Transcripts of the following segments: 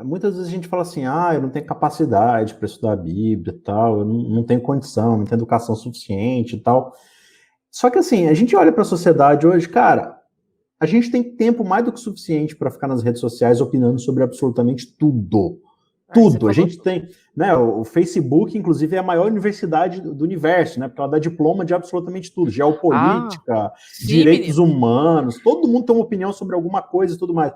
Muitas vezes a gente fala assim, eu não tenho capacidade para estudar a Bíblia e tal, eu não tenho condição, não tenho educação suficiente e tal. Só que assim, a gente olha para a sociedade hoje, cara, a gente tem tempo mais do que suficiente para ficar nas redes sociais opinando sobre absolutamente tudo. Aí você Tudo. A falou gente tudo. tem, né? O Facebook, inclusive, é a maior universidade do universo, né? Porque ela dá diploma de absolutamente tudo: Ah, geopolítica, sim, direitos menino. humanos, todo mundo tem uma opinião sobre alguma coisa e tudo mais.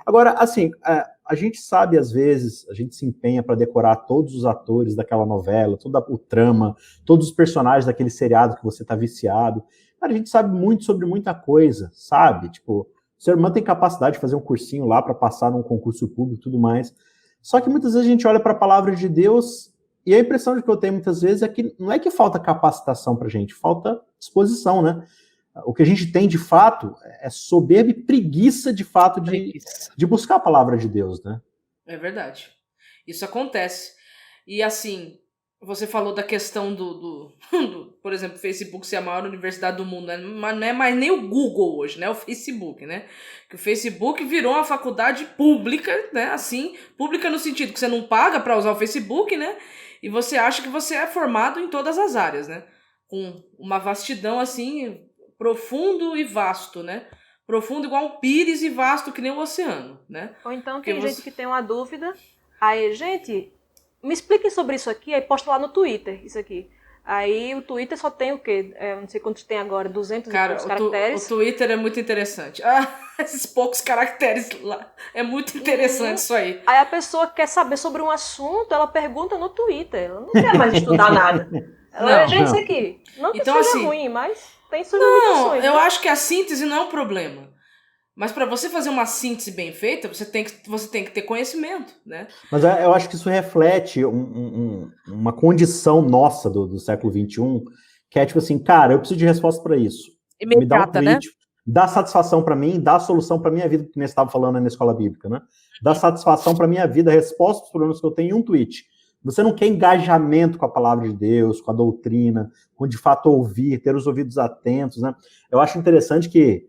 Agora, assim, a gente sabe, às vezes, a gente se empenha para decorar todos os atores daquela novela, toda o trama, todos os personagens daquele seriado que você está viciado. Cara, a gente sabe muito sobre muita coisa, sabe? Tipo, o ser humano tem capacidade de fazer um cursinho lá para passar num concurso público e tudo mais. Só que muitas vezes a gente olha para a palavra de Deus e a impressão de que eu tenho muitas vezes é que não é que falta capacitação para a gente, falta disposição, né? O que a gente tem de fato é soberba e preguiça de fato Preguiça. de buscar a palavra de Deus, né? É verdade. Isso acontece. E assim, você falou da questão por exemplo, o Facebook ser a maior universidade do mundo, né? Mas não é mais nem o Google hoje, né? É o Facebook, né? Que o Facebook virou uma faculdade pública, né? Assim, pública no sentido que você não paga para usar o Facebook, né? E você acha que você é formado em todas as áreas, né? Com uma vastidão assim, profundo e vasto, né? Profundo igual um pires e vasto que nem o oceano, né? Ou então Porque tem gente você. que tem uma dúvida, aí, gente, me expliquem sobre isso aqui, aí posta lá no Twitter, isso aqui. Aí o Twitter só tem o quê? Não sei quantos tem agora, 200 e Cara, poucos o caracteres. Twitter é muito interessante. Ah, esses poucos caracteres lá. É muito interessante Uhum. isso aí. Aí a pessoa quer saber sobre um assunto, ela pergunta no Twitter. Ela não quer mais estudar nada. Ela, Não. gente, isso Não. aqui. Não que Então, seja assim. ruim, mas tem suas Não, limitações, eu né? acho que a síntese não é um problema. Mas para você fazer uma síntese bem feita, você tem que ter conhecimento, né? Mas eu acho que isso reflete uma condição nossa do século XXI, que é tipo assim, cara, eu preciso de resposta para isso. Me dá um Imediata, né? tweet, dá satisfação para mim, dá solução para minha vida, que nem você estava falando aí na escola bíblica, né? Dá satisfação para minha vida, resposta para os problemas que eu tenho em um tweet. Você não quer engajamento com a palavra de Deus, com a doutrina, com de fato ouvir, ter os ouvidos atentos, né? Eu acho interessante que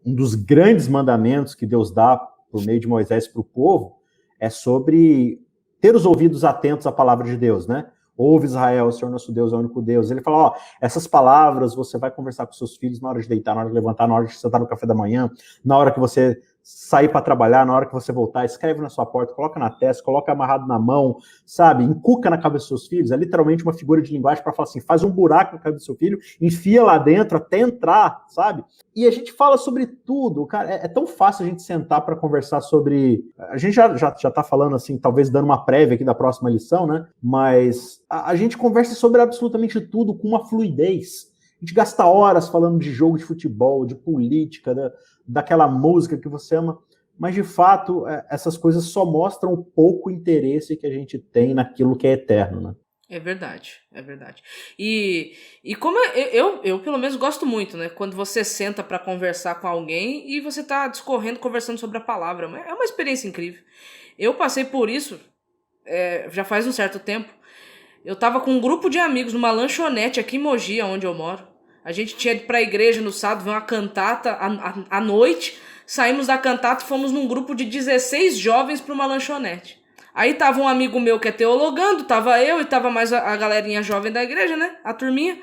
um dos grandes mandamentos que Deus dá por meio de Moisés para o povo é sobre ter os ouvidos atentos à palavra de Deus, né? Ouve Israel, o Senhor nosso Deus é o único Deus. Ele fala, essas palavras você vai conversar com seus filhos na hora de deitar, na hora de levantar, na hora de sentar no café da manhã, na hora que você sair para trabalhar, na hora que você voltar, escreve na sua porta, coloca na testa, coloca amarrado na mão, sabe? Encuca na cabeça dos seus filhos. É literalmente uma figura de linguagem para falar assim, faz um buraco na cabeça do seu filho, enfia lá dentro até entrar, sabe? E a gente fala sobre tudo, cara. É tão fácil a gente sentar para conversar sobre. A gente já tá falando assim, talvez dando uma prévia aqui da próxima lição, né? Mas a gente conversa sobre absolutamente tudo com uma fluidez. A gente gasta horas falando de jogo de futebol, de política, daquela música que você ama. Mas, de fato, essas coisas só mostram o pouco interesse que a gente tem naquilo que é eterno, né? É verdade, é verdade. E como eu pelo menos gosto muito, né? Quando você senta pra conversar com alguém e você tá discorrendo, conversando sobre a palavra. É uma experiência incrível. Eu passei por isso já faz um certo tempo. Eu tava com um grupo de amigos numa lanchonete aqui em Mogi, onde eu moro. A gente tinha ido pra igreja no sábado, ver uma cantata à noite. Saímos da cantata e fomos num grupo de 16 jovens pra uma lanchonete. Aí tava um amigo meu que é teologando, tava eu e tava mais a galerinha jovem da igreja, né? A turminha.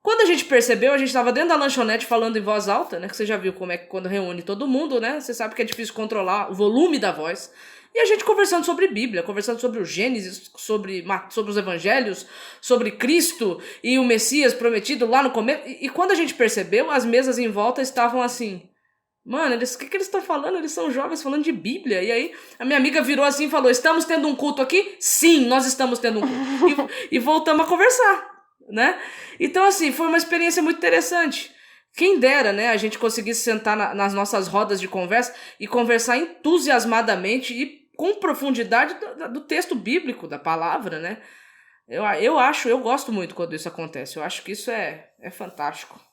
Quando a gente percebeu, a gente tava dentro da lanchonete falando em voz alta, né? Que você já viu como é que quando reúne todo mundo, né? Você sabe que é difícil controlar o volume da voz. E a gente conversando sobre Bíblia, conversando sobre o Gênesis, sobre os evangelhos, sobre Cristo e o Messias prometido lá no começo. E quando a gente percebeu, as mesas em volta estavam assim. Mano, o que eles estão falando? Eles são jovens falando de Bíblia. E aí, a minha amiga virou assim e falou: Estamos tendo um culto aqui? Sim, nós estamos tendo um culto. E voltamos a conversar, né? Então, assim, foi uma experiência muito interessante. Quem dera, né, a gente conseguisse sentar nas nossas rodas de conversa e conversar entusiasmadamente e com profundidade do texto bíblico, da palavra, né? Eu gosto muito quando isso acontece. Eu acho que isso é fantástico.